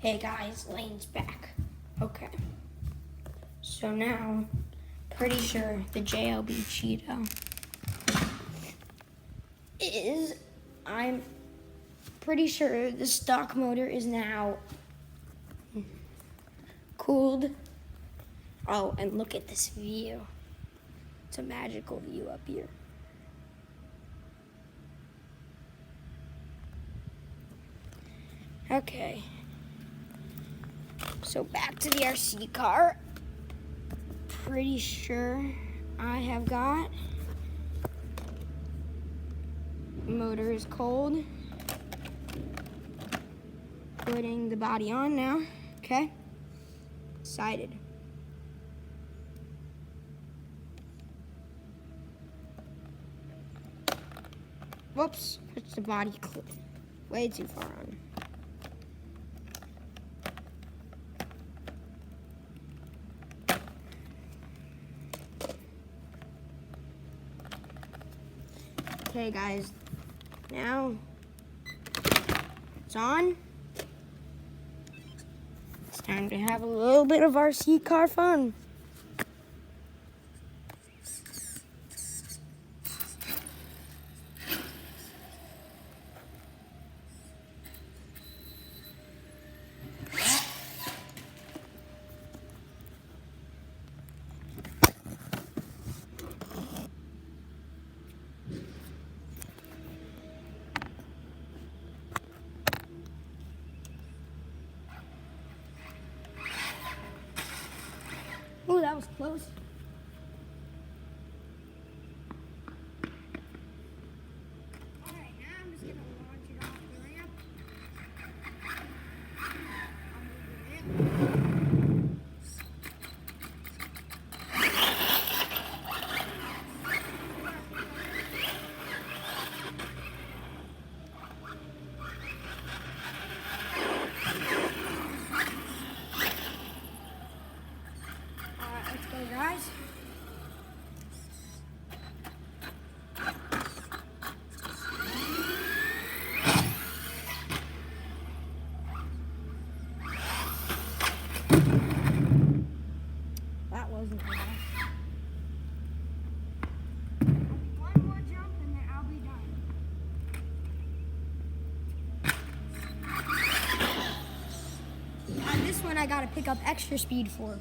Hey guys, Lane's back. Okay. So now, pretty sure the JLB Cheeto I'm pretty sure the stock motor is now cooled. Oh, and look at this view. It's a magical view up here. Okay. So back to the RC car. Pretty sure I have got motor is cold. Putting the body on now. Okay. Excited. Whoops, pushed the body clip way too far on. Okay guys, now it's on. It's time to have a little bit of RC car fun. Oh, that was close. Alright, now I'm just going to launch it off the ramp. I'll move the ramp. Let's go, guys. That wasn't enough. One more jump and then I'll be done. On this one I gotta pick up extra speed for.